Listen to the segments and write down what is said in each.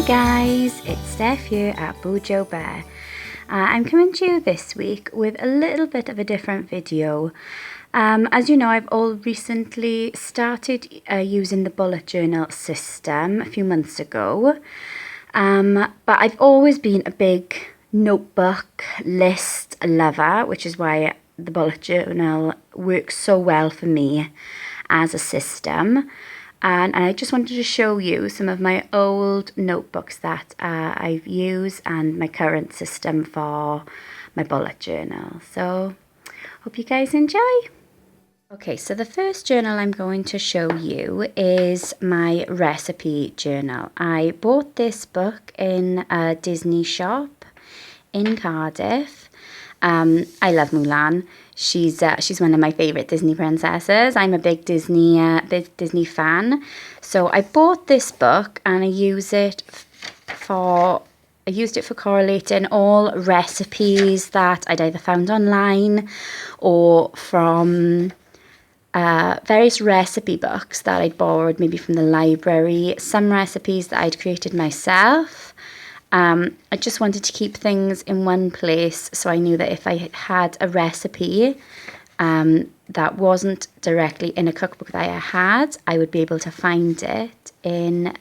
guys, it's Steph here at Bujo Bear. I'm coming to you this week with a little bit of a different video. As you know, I've all recently started using the bullet journal system a few months ago. But I've always been a big notebook list lover, which is why the bullet journal works so well for me as a system. And I just wanted to show you some of my old notebooks that I've used and my current system for my bullet journal. So, hope you guys enjoy. Okay, so the first journal I'm going to show you is my recipe journal. I bought this book in a Disney shop in Cardiff. I love Mulan. She's one of my favourite Disney princesses. I'm a big Disney fan. So I bought this book and I used it for correlating all recipes that I'd either found online or from various recipe books that I'd borrowed maybe from the library, some recipes that I'd created myself. I just wanted to keep things in one place, so I knew that if I had a recipe that wasn't directly in a cookbook that I had, I would be able to find it in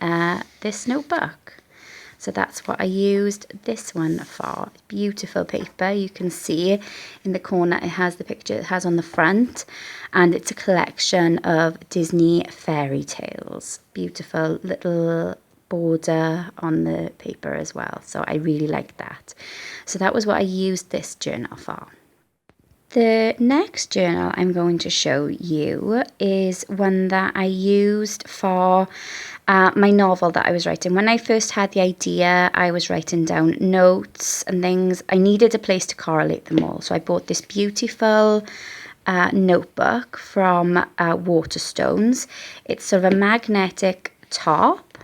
this notebook. So that's what I used this one for. Beautiful paper. You can see in the corner it has the picture it has on the front, and it's a collection of Disney fairy tales. Beautiful little border on the paper as well, so I really like that. So that was what I used this journal for. The next journal I'm going to show you is one that I used for my novel that I was writing. When I first had the idea, I was writing down notes and things. I needed a place to correlate them all, so I bought this beautiful notebook from Waterstones. It's sort of a magnetic top.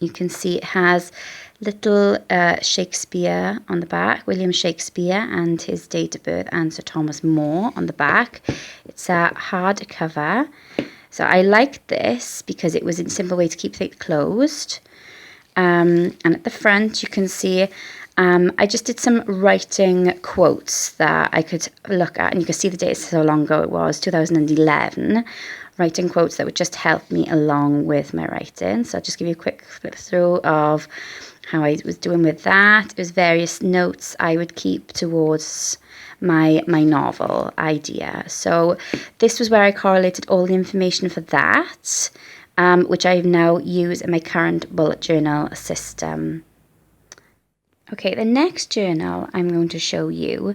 You can see it has little Shakespeare on the back, William Shakespeare and his date of birth, and Sir Thomas More on the back. It's a hardcover. So I liked this because it was a simple way to keep things closed. And at the front you can see I just did some writing quotes that I could look at, and you can see the date, so long ago it was, 2011. Writing quotes that would just help me along with my writing. So I'll just give you a quick flip through of how I was doing with that. It was various notes I would keep towards my novel idea. So this was where I correlated all the information for that, which I now use in my current bullet journal system. Okay, the next journal I'm going to show you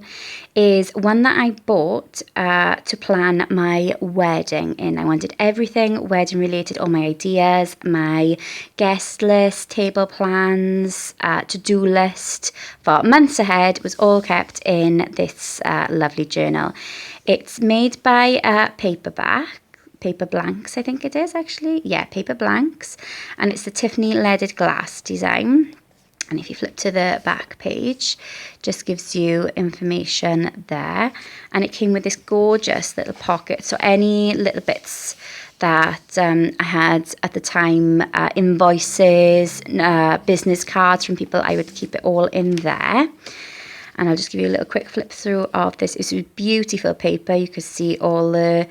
is one that I bought to plan my wedding in. I wanted everything wedding related, all my ideas, my guest list, table plans, to-do list for months ahead was all kept in this lovely journal. It's made by Paper Blanks, I think it is actually. Yeah, Paper Blanks. And it's the Tiffany leaded glass design. And if you flip to the back page, just gives you information there. And it came with this gorgeous little pocket. So any little bits that I had at the time, invoices, business cards from people, I would keep it all in there. And I'll just give you a little quick flip through of this. It's a beautiful paper. You can see all the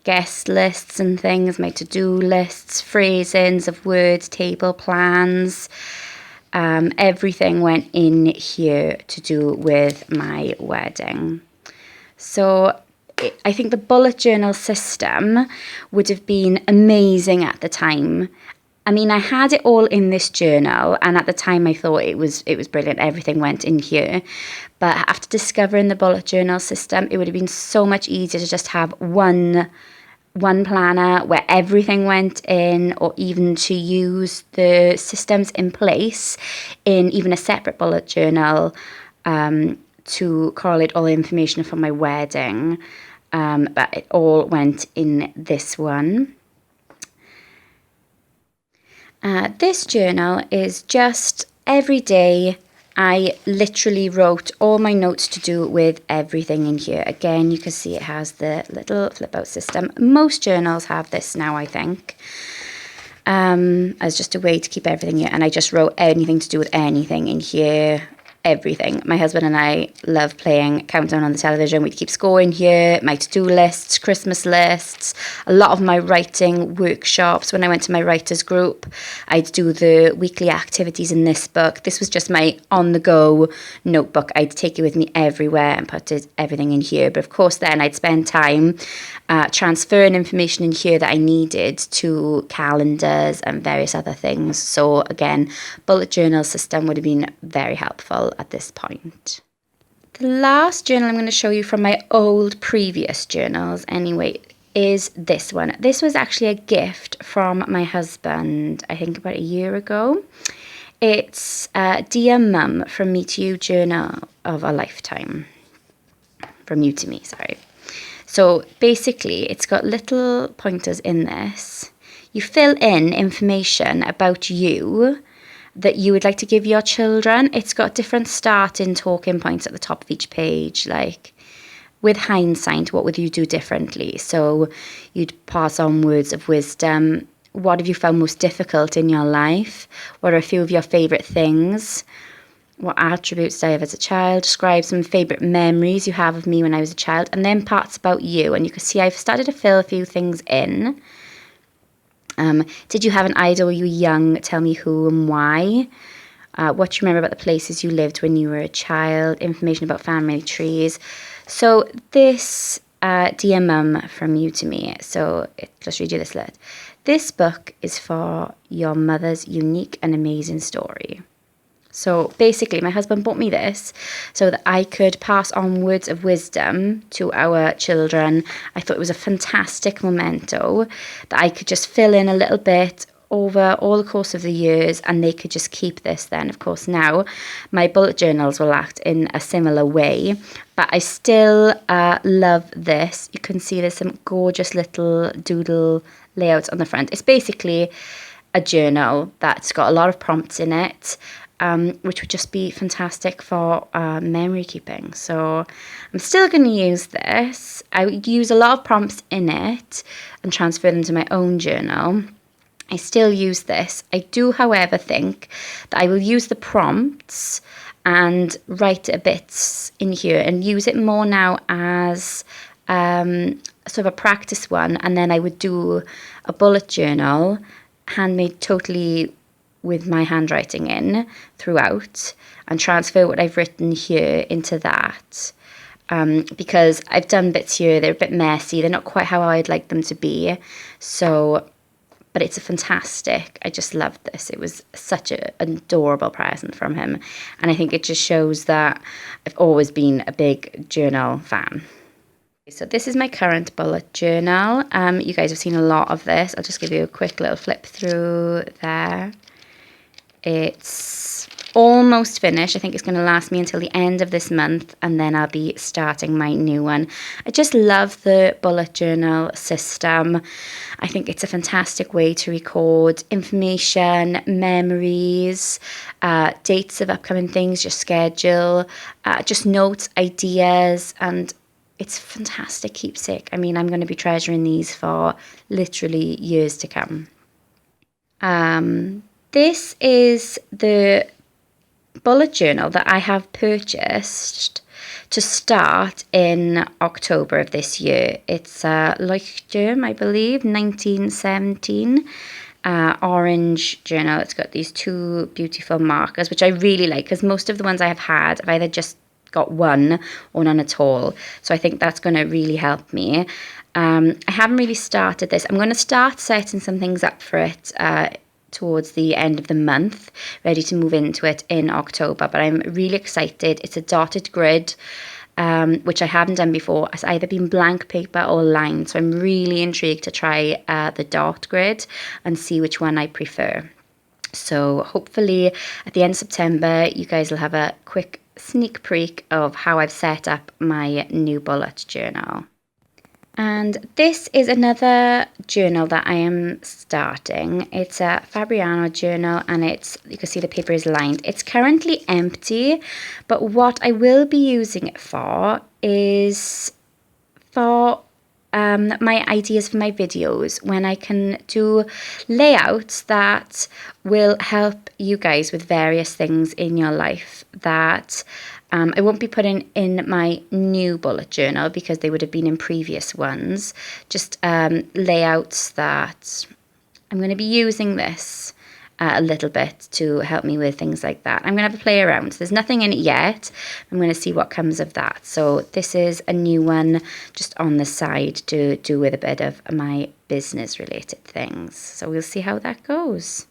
guest lists and things, my to-do lists, phrasings of words, table plans. Everything went in here to do with my wedding. So I think the bullet journal system would have been amazing at the time. I mean, I had it all in this journal, and at the time I thought it was brilliant. Everything went in here. But after discovering the bullet journal system, it would have been so much easier to just have one planner where everything went in, or even to use the systems in place in even a separate bullet journal to correlate all the information from my wedding. But it all went in this one. This journal is just every day. I literally wrote all my notes to do with everything in here. Again, you can see it has the little flip out system. Most journals have this now, I think. as just a way to keep everything here. And I just wrote anything to do with anything in here, everything. My husband and I love playing Countdown on the television. We'd keep score in here, my to-do lists, Christmas lists, a lot of my writing workshops. When I went to my writers group, I'd do the weekly activities in this book. This was just my on-the-go notebook. I'd take it with me everywhere and put everything in here. But of course then I'd spend time transferring information in here that I needed to calendars and various other things. So again, bullet journal system would have been very helpful at this point. The last journal I'm going to show you from my old previous journals anyway is this one. This was actually a gift from my husband, I think about a year ago. It's Dear Mum, From Me to You Journal of a Lifetime. From you to me, sorry. So basically it's got little pointers in this. You fill in information about you that you would like to give your children. It's got different starting talking points at the top of each page, like with hindsight, what would you do differently? So you'd pass on words of wisdom. What have you found most difficult in your life? What are a few of your favourite things? What attributes did I have as a child? Describe some favourite memories you have of me when I was a child. And then parts about you. And you can see I've started to fill a few things in. Did you have an idol when you were young? Tell me who and why. What do you remember about the places you lived when you were a child? Information about family trees. So this, Dear Mum, From You to Me. So just read you this list. This book is for your mother's unique and amazing story. So basically, my husband bought me this so that I could pass on words of wisdom to our children. I thought it was a fantastic memento that I could just fill in a little bit over all the course of the years, and they could just keep this then. Of course, now my bullet journals will act in a similar way, but I still love this. You can see there's some gorgeous little doodle layouts on the front. It's basically a journal that's got a lot of prompts in it, which would just be fantastic for memory keeping. So I'm still going to use this. I would use a lot of prompts in it and transfer them to my own journal. I still use this. I do, however, think that I will use the prompts and write a bit in here and use it more now as sort of a practice one. And then I would do a bullet journal, handmade totally with my handwriting in throughout, and transfer what I've written here into that. Because I've done bits here, they're a bit messy, they're not quite how I'd like them to be. So, but it's a fantastic, I just loved this. It was such an adorable present from him. And I think it just shows that I've always been a big journal fan. So this is my current bullet journal. You guys have seen a lot of this. I'll just give you a quick little flip through there. It's almost finished. I think it's going to last me until the end of this month, and then I'll be starting my new one. I just love the bullet journal system. I think it's a fantastic way to record information, memories, dates of upcoming things, your schedule, just notes, ideas, and it's fantastic keepsake. I mean, I'm going to be treasuring these for literally years to come. This is the bullet journal that I have purchased to start in October of this year. It's Leuchtturm, I believe, 1917 orange journal. It's got these two beautiful markers, which I really like, because most of the ones I have had, I've either just got one or none at all. So I think that's going to really help me. I haven't really started this. I'm going to start setting some things up for it towards the end of the month, ready to move into it in October, but I'm really excited. It's a dotted grid, which I haven't done before. It's either been blank paper or lined, so I'm really intrigued to try the dot grid and see which one I prefer. So hopefully at the end of September, you guys will have a quick sneak peek of how I've set up my new bullet journal. And this is another journal that I am starting. It's a Fabriano journal, and you can see the paper is lined. It's currently empty, but what I will be using it for is for my ideas for my videos when I can do layouts that will help you guys with various things in your life that I won't be putting in my new bullet journal because they would have been in previous ones. Just layouts that I'm going to be using this a little bit to help me with things like that. I'm going to have a play around. There's nothing in it yet. I'm going to see what comes of that. So this is a new one just on the side to do with a bit of my business related things. So we'll see how that goes.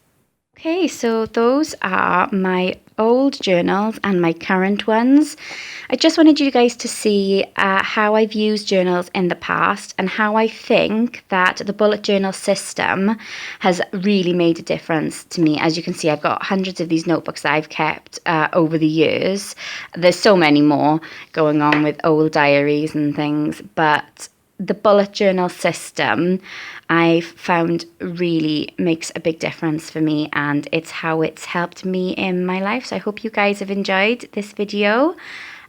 Okay, so those are my old journals and my current ones. I just wanted you guys to see how I've used journals in the past and how I think that the bullet journal system has really made a difference to me. As you can see, I've got hundreds of these notebooks that I've kept over the years. There's so many more going on with old diaries and things, but the bullet journal system I've found really makes a big difference for me, and it's how it's helped me in my life. So I hope you guys have enjoyed this video,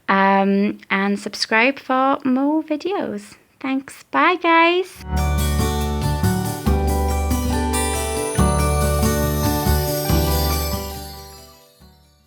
and subscribe for more videos. Thanks. Bye guys.